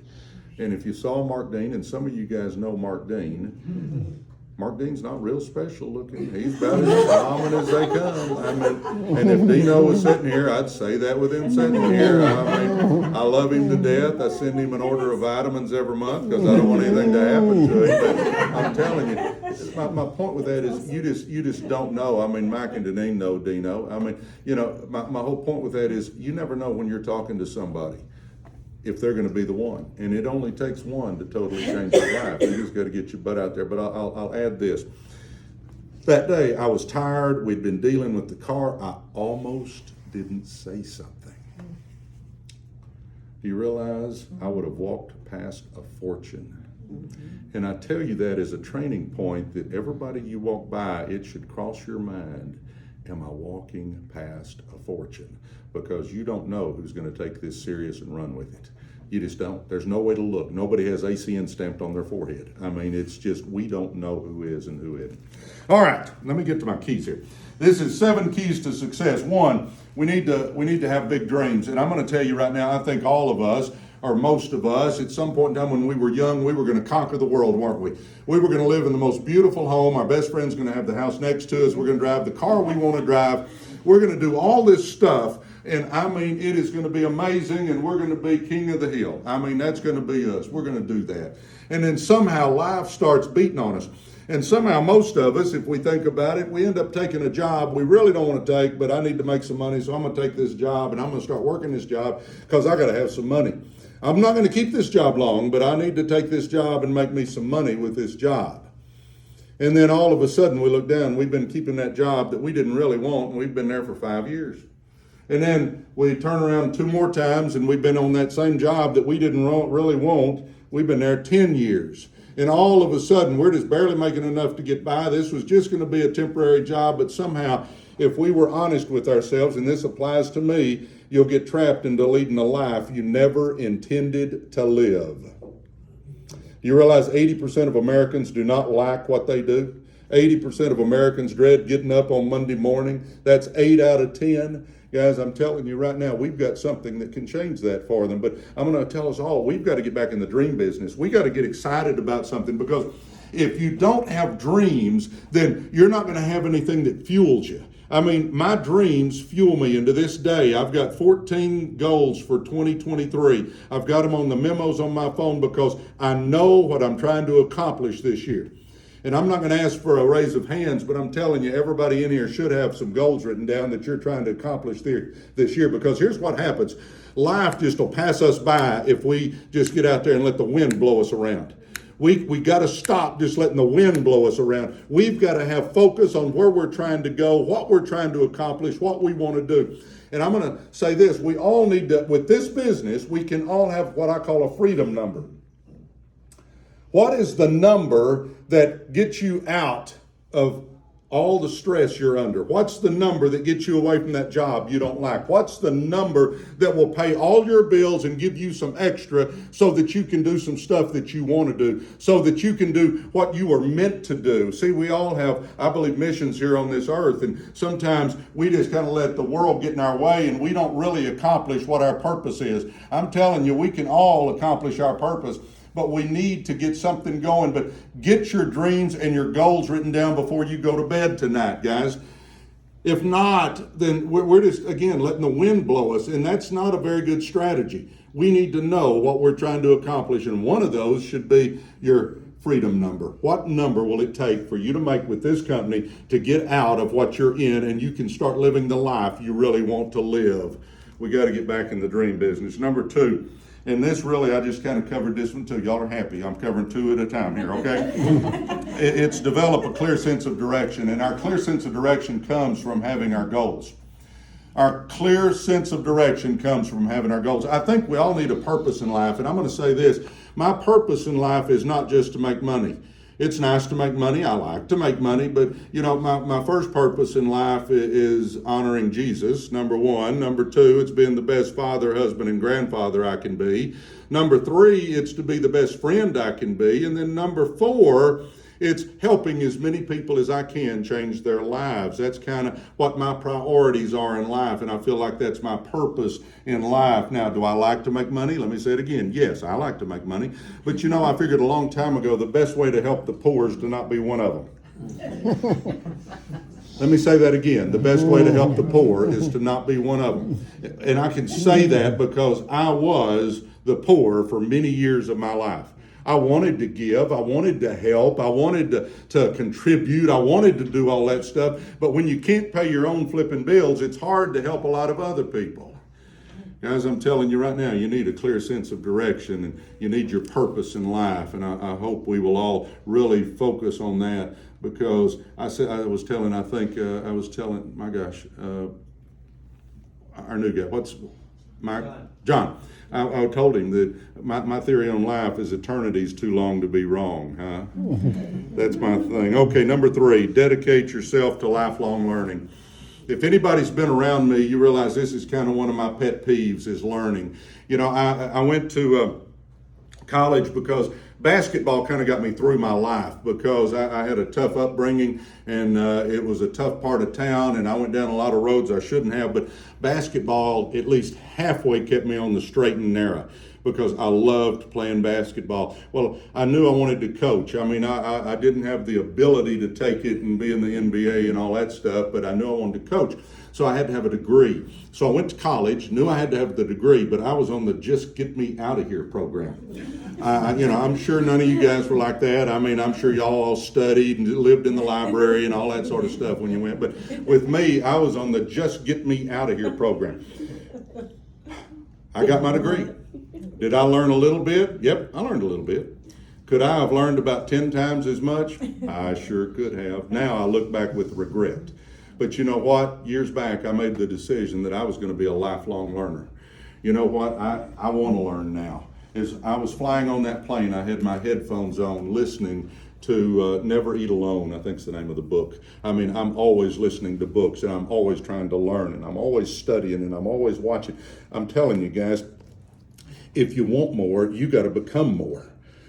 And if you saw Mark Dean, and some of you guys know Mark Dean, Mark Dean's not real special looking. He's about as common as they come. I mean, and if Dino was sitting here, I'd say that with him sitting here. I mean, I love him to death. I send him an order of vitamins every month because I don't want anything to happen to him. But I'm telling you, my point with that is you just don't know. I mean, Mike and Deneen know Dino. I mean, you know, my whole point with that is you never know when you're talking to somebody if they're going to be the one. And it only takes one to totally change their life. You just got to get your butt out there. But I'll add this. That day, I was tired. We'd been dealing with the car. I almost didn't say something. Do you realize I would have walked past a fortune? And I tell you that as a training point that everybody you walk by, it should cross your mind, am I walking past a fortune? Because you don't know who's going to take this serious and run with it. You just don't. There's no way to look. Nobody has ACN stamped on their forehead. I mean, it's just, we don't know who is and who isn't. All right, let me get to my keys here. This is 7 keys to success. 1, we need to have big dreams. And I'm going to tell you right now, I think all of us, or most of us, at some point in time when we were young, we were going to conquer the world, weren't we? We were going to live in the most beautiful home. Our best friend's going to have the house next to us. We're going to drive the car we want to drive. We're going to do all this stuff. And I mean, it is going to be amazing, and we're going to be king of the hill. I mean, that's going to be us. We're going to do that. And then somehow life starts beating on us. And somehow most of us, if we think about it, we end up taking a job we really don't want to take, but I need to make some money, so I'm going to take this job, and I'm going to start working this job because I got to have some money. I'm not going to keep this job long, but I need to take this job and make me some money with this job. And then all of a sudden we look down, we've been keeping that job that we didn't really want, and we've been there for 5 years. And then we turn around 2 more times, and we've been on that same job that we didn't really want. We've been there 10 years. And all of a sudden, we're just barely making enough to get by. This was just going to be a temporary job, but somehow, if we were honest with ourselves, and this applies to me, you'll get trapped into leading a life you never intended to live. You realize 80% of Americans do not like what they do? 80% of Americans dread getting up on Monday morning. That's 8 out of 10. Guys, I'm telling you right now, we've got something that can change that for them. But I'm going to tell us all, we've got to get back in the dream business. We got to get excited about something, because if you don't have dreams, then you're not going to have anything that fuels you. I mean, my dreams fuel me into this day. I've got 14 goals for 2023. I've got them on the memos on my phone because I know what I'm trying to accomplish this year. And I'm not going to ask for a raise of hands, but I'm telling you, everybody in here should have some goals written down that you're trying to accomplish this year, because here's what happens. Life just will pass us by if we just get out there and let the wind blow us around. We got to stop just letting the wind blow us around. We've got to have focus on where we're trying to go, what we're trying to accomplish, what we want to do. And I'm going to say this, we all need to, with this business, we can all have what I call a freedom number. What is the number that gets you out of all the stress you're under? What's the number that gets you away from that job you don't like? What's the number that will pay all your bills and give you some extra so that you can do some stuff that you want to do, so that you can do what you were meant to do? See, we all have, I believe, missions here on this earth, and sometimes we just kind of let the world get in our way and we don't really accomplish what our purpose is. I'm telling you, we can all accomplish our purpose, but we need to get something going. But get your dreams and your goals written down before you go to bed tonight, guys. If not, then we're just, again, letting the wind blow us, and that's not a very good strategy. We need to know what we're trying to accomplish, and one of those should be your freedom number. What number will it take for you to make with this company to get out of what you're in and you can start living the life you really want to live? We got to get back in the dream business. Number 2, and this really, I just kind of covered this one too. Y'all are happy. I'm covering 2 at a time here, okay? It's develop a clear sense of direction. And our clear sense of direction comes from having our goals. Our clear sense of direction comes from having our goals. I think we all need a purpose in life. And I'm going to say this. My purpose in life is not just to make money. It's nice to make money. I like to make money. But, you know, my first purpose in life is honoring Jesus, number 1. Number 2, it's being the best father, husband, and grandfather I can be. Number 3, it's to be the best friend I can be. And then number 4, it's helping as many people as I can change their lives. That's kind of what my priorities are in life, and I feel like that's my purpose in life. Now, do I like to make money? Let me say it again. Yes, I like to make money. But you know, I figured a long time ago the best way to help the poor is to not be one of them. Let me say that again. The best way to help the poor is to not be one of them. And I can say that because I was the poor for many years of my life. I wanted to give, I wanted to help, I wanted to contribute, I wanted to do all that stuff. But when you can't pay your own flipping bills, it's hard to help a lot of other people. Guys, I'm telling you right now, you need a clear sense of direction and you need your purpose in life. And I hope we will all really focus on that, because our new guy, what's Mike? John. I told him that my theory on life is eternity's too long to be wrong, huh? That's my thing. Okay, number 3, dedicate yourself to lifelong learning. If anybody's been around me, you realize this is kind of one of my pet peeves, is learning. You know, I went to college because basketball kind of got me through my life, because I had a tough upbringing, and it was a tough part of town, and I went down a lot of roads I shouldn't have, but basketball at least halfway kept me on the straight and narrow, because I loved playing basketball. Well, I knew I wanted to coach. I mean, I didn't have the ability to take it and be in the NBA and all that stuff, but I knew I wanted to coach. So I had to have a degree. So I went to college, knew I had to have the degree, but I was on the just get me out of here program. I'm sure none of you guys were like that. I mean, I'm sure y'all all studied and lived in the library and all that sort of stuff when you went. But with me, I was on the just get me out of here program. I got my degree. Did I learn a little bit? Yep, I learned a little bit. Could I have learned about 10 times as much? I sure could have. Now I look back with regret. But you know what? Years back, I made the decision that I was going to be a lifelong learner. You know what? I want to learn now. As I was flying on that plane, I had my headphones on, listening to Never Eat Alone, I think is the name of the book. I mean, I'm always listening to books, and I'm always trying to learn, and I'm always studying, and I'm always watching. I'm telling you guys, if you want more, you got to become more.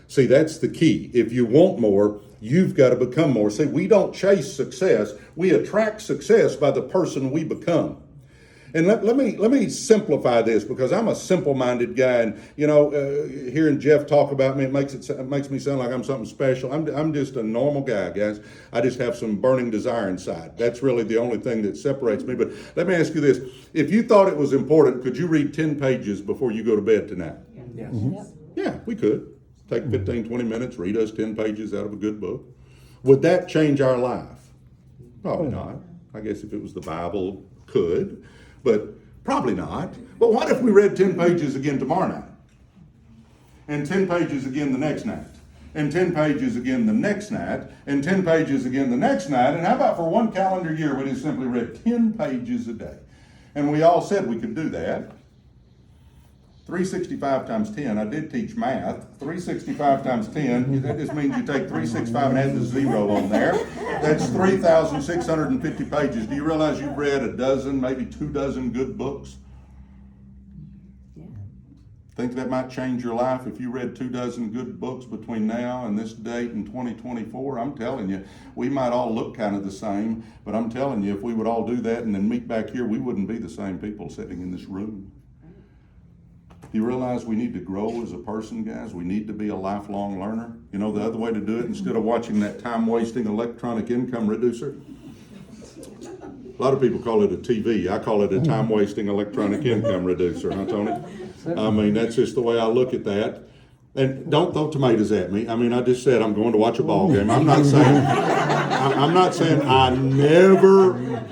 See, that's the key. If you want more, you've got to become more. See, we don't chase success. We attract success by the person we become. And let me simplify this, because I'm a simple-minded guy, and hearing Jeff talk about me, it makes me sound like I'm something special. I'm just a normal guy, guys. I just have some burning desire inside. That's really the only thing that separates me. But let me ask you this: if you thought it was important, could you read 10 pages before you go to bed tonight? Yes. Yeah, we could. Take 15, 20 minutes, read us 10 pages out of a good book. Would that change our life? Probably not. I guess if it was the Bible, could. But probably not. But what if we read 10 pages again tomorrow night? And 10 pages again the next night? and 10 pages again the next night, and 10 pages again the next night. And how about for one calendar year, we just simply read 10 pages a day? And we all said we could do that. 365 times 10, I did teach math. 365 times 10, that just means you take 365 and add the 0 on there. That's 3,650 pages. Do you realize you've read a dozen, maybe 2 dozen good books? Yeah. Think that might change your life if you read 2 dozen good books between now and this date in 2024? I'm telling you, we might all look kind of the same, but I'm telling you, if we would all do that and then meet back here, we wouldn't be the same people sitting in this room. Do you realize we need to grow as a person, guys? We need to be a lifelong learner. You know the other way to do it, instead of watching that time-wasting electronic income reducer? A lot of people call it a TV. I call it a time-wasting electronic income reducer, huh, Tony? I mean, that's just the way I look at that. And don't throw tomatoes at me. I mean, I just said I'm going to watch a ball game. I'm not saying I never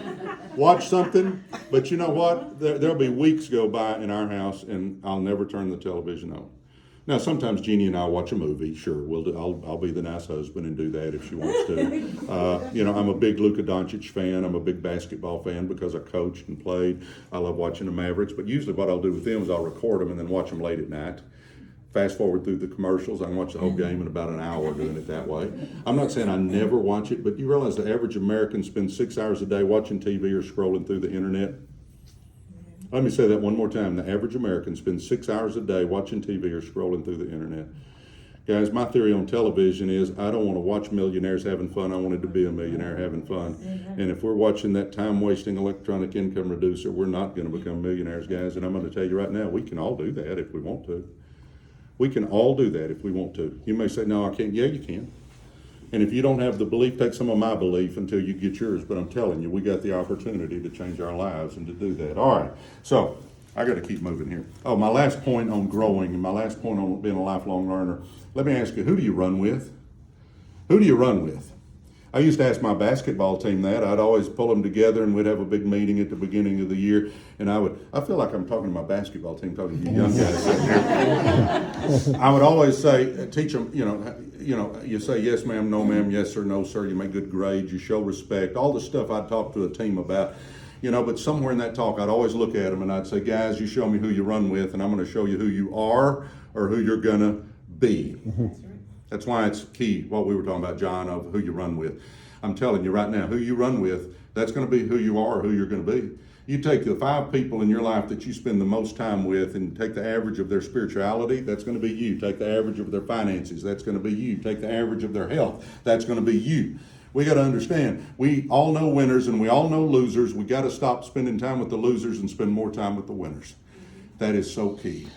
watch something, but you know what? There'll be weeks go by in our house, and I'll never turn the television on. Now, sometimes Jeannie and I watch a movie. Sure, I'll be the nice husband and do that if she wants to. You know, I'm a big Luka Doncic fan. I'm a big basketball fan because I coached and played. I love watching the Mavericks, but usually what I'll do with them is I'll record them and then watch them late at night. Fast forward through the commercials, I can watch the whole game in about an hour doing it that way. I'm not saying I never watch it, but you realize the average American spends 6 hours a day watching TV or scrolling through the internet? Let me say that one more time. The average American spends 6 hours a day watching TV or scrolling through the internet. Guys, my theory on television is I don't want to watch millionaires having fun. I wanted to be a millionaire having fun. And if we're watching that time-wasting electronic income reducer, we're not going to become millionaires, guys. And I'm going to tell you right now, we can all do that if we want to. We can all do that if we want to. You may say, no, I can't. Yeah, you can. And if you don't have the belief, take some of my belief until you get yours. But I'm telling you, we got the opportunity to change our lives and to do that. All right. So I got to keep moving here. Oh, my last point on growing and my last point on being a lifelong learner. Let me ask you, who do you run with? Who do you run with? I used to ask my basketball team that. I'd always pull them together and we'd have a big meeting at the beginning of the year. And I feel like I'm talking to my basketball team, talking to you young guys sitting here. I would always say, teach them, you say yes ma'am, no ma'am, yes sir, no sir. You make good grades, you show respect, all the stuff I'd talk to a team about. But somewhere in that talk, I'd always look at them and I'd say, guys, you show me who you run with and I'm going to show you who you are or who you're going to be. That's why it's key, what we were talking about, John, of who you run with. I'm telling you right now, who you run with, that's going to be who you are or who you're going to be. You take the 5 people in your life that you spend the most time with and take the average of their spirituality, that's going to be you. Take the average of their finances, that's going to be you. Take the average of their health, that's going to be you. We got to understand, we all know winners and we all know losers. We got to stop spending time with the losers and spend more time with the winners. That is so key.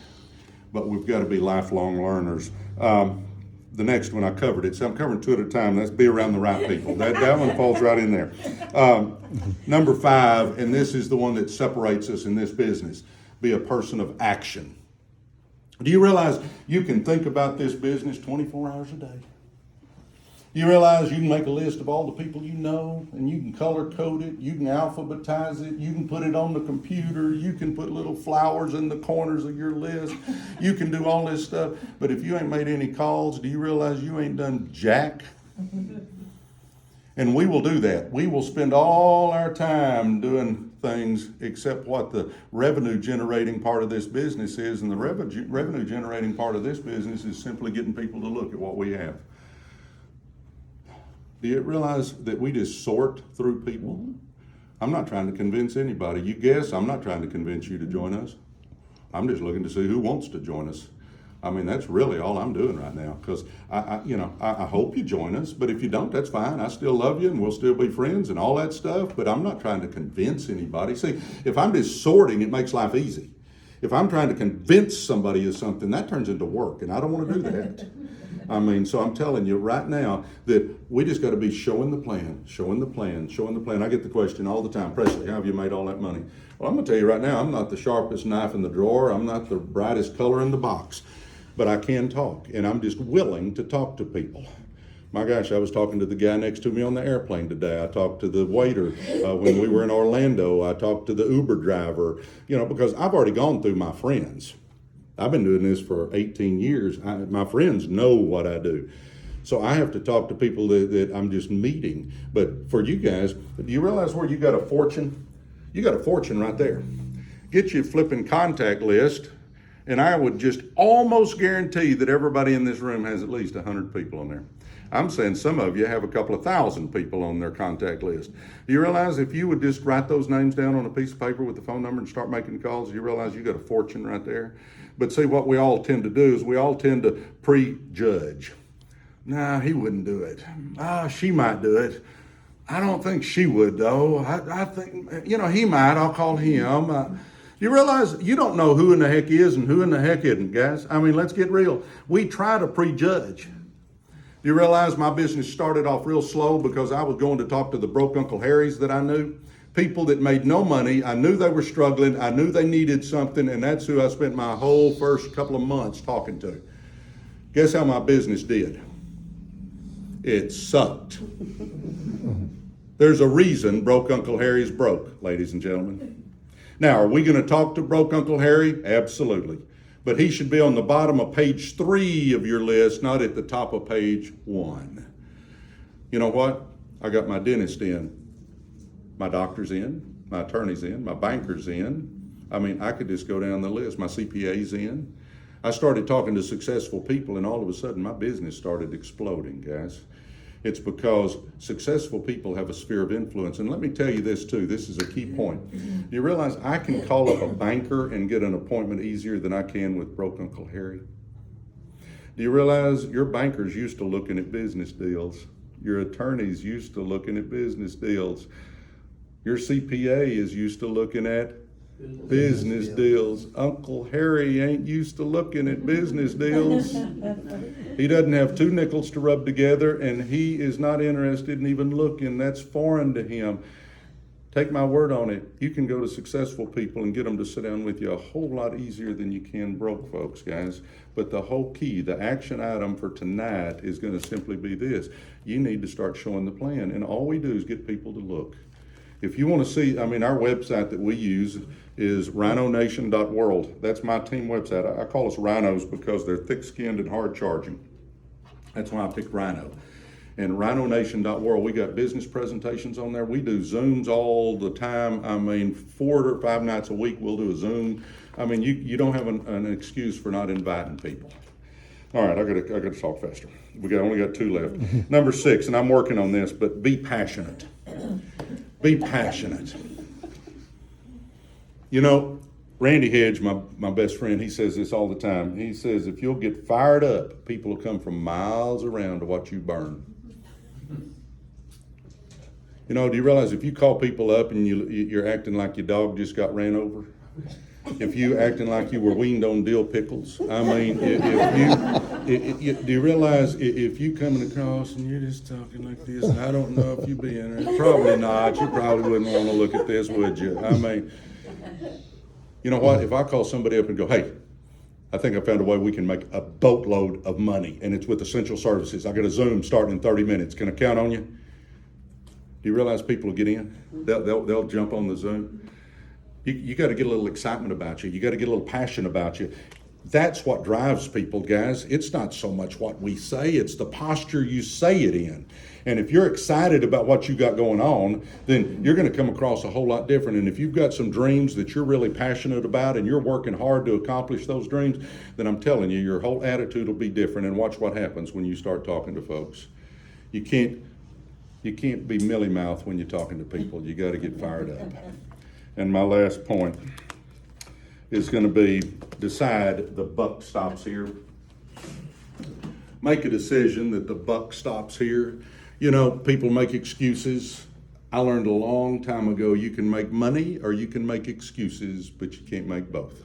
But we've got to be lifelong learners. The next one I covered it, so I'm covering 2 at a time. That's be around the right people. That one falls right in there. Number 5, and this is the one that separates us in this business, be a person of action. Do you realize you can think about this business 24 hours a day? You realize you can make a list of all the people you know, and you can color code it, you can alphabetize it, you can put it on the computer, you can put little flowers in the corners of your list, you can do all this stuff, but if you ain't made any calls, do you realize you ain't done jack? And we will do that. We will spend all our time doing things except what the revenue generating part of this business is, and the revenue generating part of this business is simply getting people to look at what we have. Do you realize that we just sort through people? I'm not trying to convince anybody. You guess I'm not trying to convince you to join us. I'm just looking to see who wants to join us. I mean, that's really all I'm doing right now, because I hope you join us, but if you don't, that's fine. I still love you and we'll still be friends and all that stuff, but I'm not trying to convince anybody. See, if I'm just sorting, it makes life easy. If I'm trying to convince somebody of something, that turns into work, and I don't want to do that. I mean, so I'm telling you right now that we just got to be showing the plan. I get the question all the time, Presley, how have you made all that money? Well, I'm going to tell you right now, I'm not the sharpest knife in the drawer. I'm not the brightest color in the box, but I can talk, and I'm just willing to talk to people. My gosh, I was talking to the guy next to me on the airplane today. I talked to the waiter when we were in Orlando. I talked to the Uber driver, because I've already gone through my friends. I've been doing this for 18 years. My friends know what I do. So I have to talk to people that I'm just meeting. But for you guys, do you realize where you got a fortune? You got a fortune right there. Get you a flipping contact list, and I would just almost guarantee that everybody in this room has at least 100 people on there. I'm saying some of you have a couple of thousand people on their contact list. Do you realize if you would just write those names down on a piece of paper with the phone number and start making calls, you realize you got a fortune right there? But see, what we all tend to do is we all tend to prejudge. Nah, he wouldn't do it. She might do it. I don't think she would, though. I think, he might. I'll call him. You realize you don't know who in the heck is and who in the heck isn't, guys? I mean, let's get real. We try to prejudge. Do you realize my business started off real slow because I was going to talk to the broke Uncle Harrys that I knew? People that made no money. I knew they were struggling. I knew they needed something, and that's who I spent my whole first couple of months talking to. Guess how my business did? It sucked. There's a reason broke Uncle Harry's broke, ladies and gentlemen. Now, are we going to talk to broke Uncle Harry? Absolutely. But he should be on the bottom of page 3 of your list, not at the top of page 1. You know what? I got my dentist in, my doctor's in, my attorney's in, my banker's in. I mean, I could just go down the list. My CPA's in. I started talking to successful people, and all of a sudden my business started exploding, guys. It's because successful people have a sphere of influence. And let me tell you this too, this is a key point. Do you realize I can call up a banker and get an appointment easier than I can with broke Uncle Harry? Do you realize your bankers used to looking at business deals? Your attorneys used to looking at business deals. Your CPA is used to looking at business deals. Uncle Harry ain't used to looking at business deals. He doesn't have 2 nickels to rub together, and he is not interested in even looking. That's foreign to him. Take my word on it. You can go to successful people and get them to sit down with you a whole lot easier than you can broke folks, guys. But the whole key, the action item for tonight is going to simply be this. You need to start showing the plan, and all we do is get people to look. If you want to see, our website that we use is rhinonation.world. That's my team website. I call us rhinos because they're thick-skinned and hard-charging. That's why I picked Rhino. And rhinonation.world, we got business presentations on there. We do Zooms all the time. 4 or 5 nights a week we'll do a Zoom. You don't have an excuse for not inviting people. All right, I got to talk faster. Only got 2 left. Number 6, and I'm working on this, but be passionate. Be passionate. Randy Hedge, my best friend, he says this all the time. He says, if you'll get fired up, people will come from miles around to watch you burn. Do you realize if you call people up and you're acting like your dog just got ran over? If you acting like you were weaned on dill pickles? Do you realize if you coming across and you're just talking like this, and I don't know if you be in it, probably not. You probably wouldn't want to look at this, would you? You know what? If I call somebody up and go, hey, I think I found a way we can make a boatload of money, and it's with essential services. I got a Zoom starting in 30 minutes. Can I count on you? Do you realize people will get in? They'll jump on the Zoom. You got to get a little excitement about you. You got to get a little passion about you. That's what drives people, guys. It's not so much what we say, it's the posture you say it in. And if you're excited about what you got going on, then you're going to come across a whole lot different. And if you've got some dreams that you're really passionate about and you're working hard to accomplish those dreams, then I'm telling you, your whole attitude will be different. And watch what happens when you start talking to folks. You can't be mealy-mouthed when you're talking to people. You got to get fired up. And my last point is going to be decide the buck stops here. Make a decision that the buck stops here. People make excuses. I learned a long time ago you can make money or you can make excuses, but you can't make both.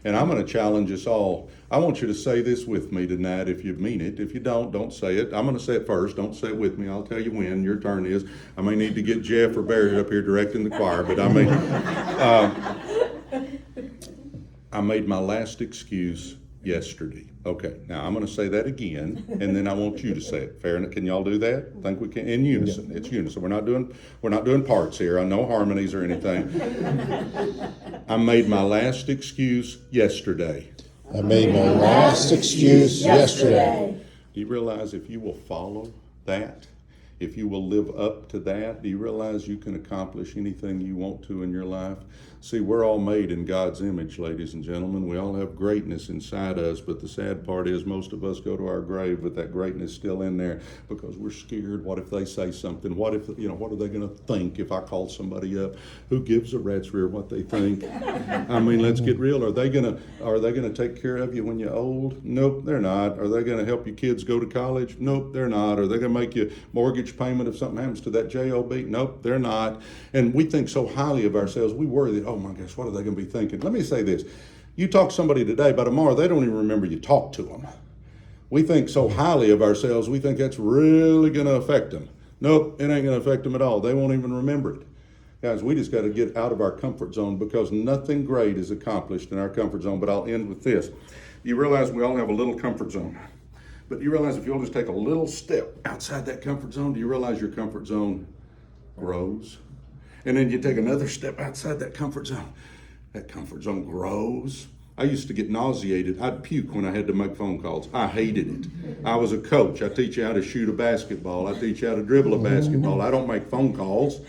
And I'm going to challenge us all. I want you to say this with me tonight if you mean it. If you don't say it. I'm going to say it first. Don't say it with me. I'll tell you when your turn is. I may need to get Jeff or Barry up here directing the choir, but I made my last excuse yesterday. Okay, now I'm going to say that again, and then I want you to say it. Fair enough? Can y'all do that? I think we can in unison. It's unison. We're not doing parts here. No harmonies or anything. I made my last excuse yesterday. I made my last excuse yesterday. Do you realize if you will follow that, if you will live up to that, do you realize you can accomplish anything you want to in your life? See, we're all made in God's image, ladies and gentlemen. We all have greatness inside us, but the sad part is most of us go to our grave with that greatness still in there because we're scared. What if they say something? What if, what are they going to think if I call somebody up? Who gives a rat's rear what they think? I mean, let's get real. Are they going to take care of you when you're old? Nope, they're not. Are they going to help your kids go to college? Nope, they're not. Are they going to make you mortgage payment if something happens to that job? Nope, they're not. And we think so highly of ourselves. We worry that, oh my gosh, what are they going to be thinking? Let me say this. You talk to somebody today, by tomorrow, they don't even remember you talked to them. We think so highly of ourselves, we think that's really going to affect them. Nope, it ain't going to affect them at all. They won't even remember it. Guys, we just got to get out of our comfort zone because nothing great is accomplished in our comfort zone. But I'll end with this. You realize we all have a little comfort zone. But you realize if you'll just take a little step outside that comfort zone, do you realize your comfort zone grows? And then you take another step outside that comfort zone grows. I used to get nauseated. I'd puke when I had to make phone calls. I hated it. I was a coach. I teach you how to shoot a basketball. I teach you how to dribble a basketball. I don't make phone calls.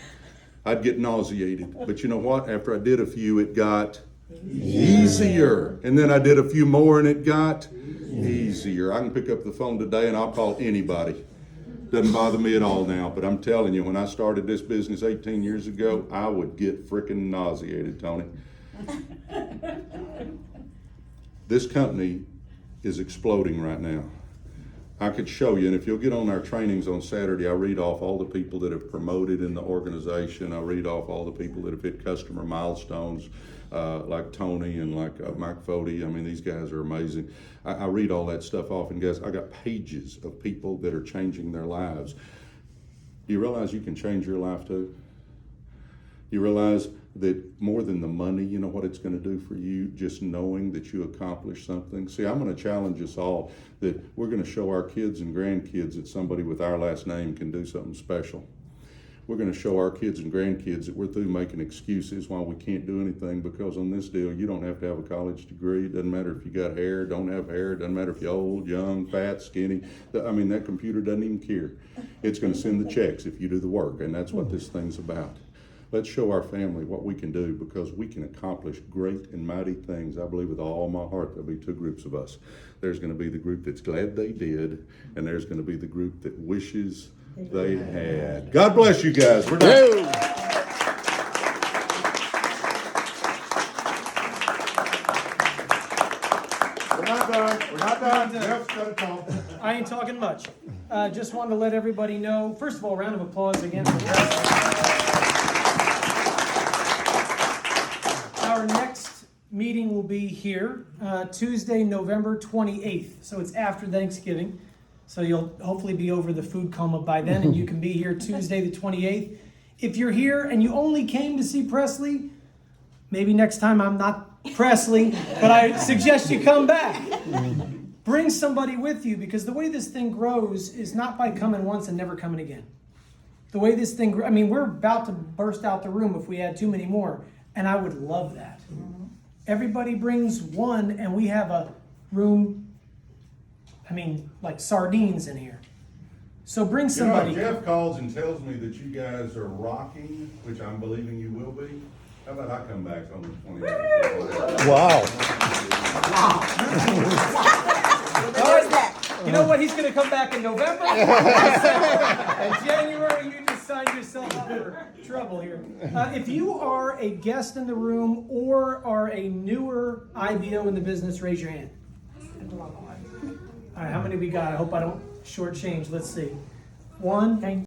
I'd get nauseated. But you know what? After I did a few, it got easier. And then I did a few more and it got easier. I can pick up the phone today and I'll call anybody. Doesn't bother me at all now, but I'm telling you, when I started this business 18 years ago, I would get freaking nauseated, Tony. This company is exploding right now. I could show you, and if you'll get on our trainings on Saturday, I read off all the people that have promoted in the organization. I read off all the people that have hit customer milestones, like Tony and like Mike Fody. I mean, these guys are amazing. I read all that stuff off, and guys, I got pages of people that are changing their lives. Do you realize you can change your life too? You realize that more than the money, you know what it's going to do for you, just knowing that you accomplished something? See, I'm going to challenge us all that we're going to show our kids and grandkids that somebody with our last name can do something special. We're going to show our kids and grandkids that we're through making excuses why we can't do anything, because on this deal, you don't have to have a college degree. It doesn't matter if you got hair, don't have hair. It doesn't matter if you're old, young, fat, skinny. I mean, that computer doesn't even care. It's going to send the checks if you do the work, and that's what this thing's about. Let's show our family what we can do, because we can accomplish great and mighty things. I believe with all my heart there'll be two groups of us. There's going to be the group that's glad they did, and there's going to be the group that wishes they had. God bless you guys. We're done. We're not done. We're not done. Jeff's gonna talk. I ain't talking much. Just wanted to let everybody know, first of all, round of applause again for Princeton. Our next meeting will be here Tuesday, November 28th. So it's after Thanksgiving. So you'll hopefully be over the food coma by then, and you can be here Tuesday the 28th. If you're here and you only came to see Presley, maybe next time I'm not Presley, but I suggest you come back. Bring somebody with you, because the way this thing grows is not by coming once and never coming again. The way this thing, we're about to burst out the room if we had too many more, and I would love that. Everybody brings one, and we have a room, like sardines in here. So bring somebody. Jeff calls and tells me that you guys are rocking, which I'm believing you will be. How about I come back on the 28th? Wow. Where's that? You know what? He's going to come back in November. And January, you just signed yourself up for trouble here. If you are a guest in the room or are a newer IBO in the business, raise your hand. All right, how many we got? I hope I don't shortchange. Let's see. One.